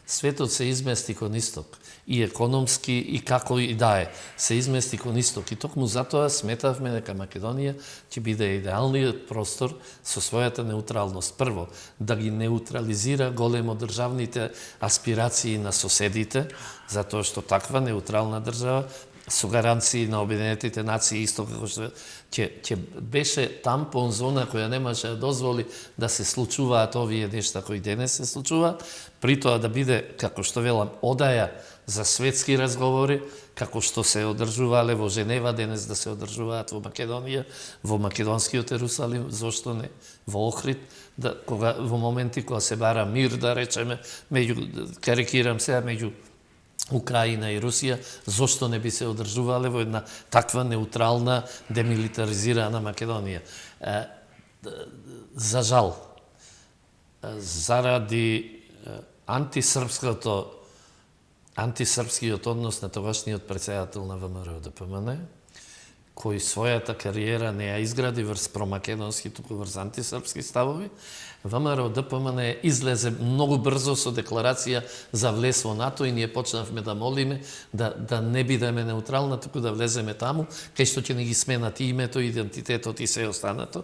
светот се измести кон исток, и економски, и како и да е, се измести кон исток. И токму затоа сметавме дека Македонија ќе биде идеалниот простор со својата неутралност. Прво, да ги неутрализира големо државните аспирации на соседите, затоа што таква неутрална држава со гаранции на Обединетите нации, исто како што ќе беше тампон зона која немаше да дозволи да се случуваат овие нешта кои денес се случуваат, при тоа да биде, како што велам, одаја за светски разговори, како што се одржувале во Женева, денес да се одржуваат во Македонија, во македонскиот Ерусалим, зошто не, во Охрид, да, во моменти кога се бара мир, да речеме, карикирам сега, меѓу Украина и Русија, зошто не би се одржувале во една таква неутрална, демилитаризирана Македонија. За жал, заради антисрпскиот однос на тогашниот претседател на ВМРО-ДПМН, кој својата кариера не ја изгради врз промакедонски, туку врз антисрпски ставови, ВМРО-ДПМН излезе многу брзо со декларација за влез во НАТО и ние почнавме да молиме да не бидеме неутрална, туку да влеземе таму, кај што ќе не ги сменат и името, идентитетот и се останато.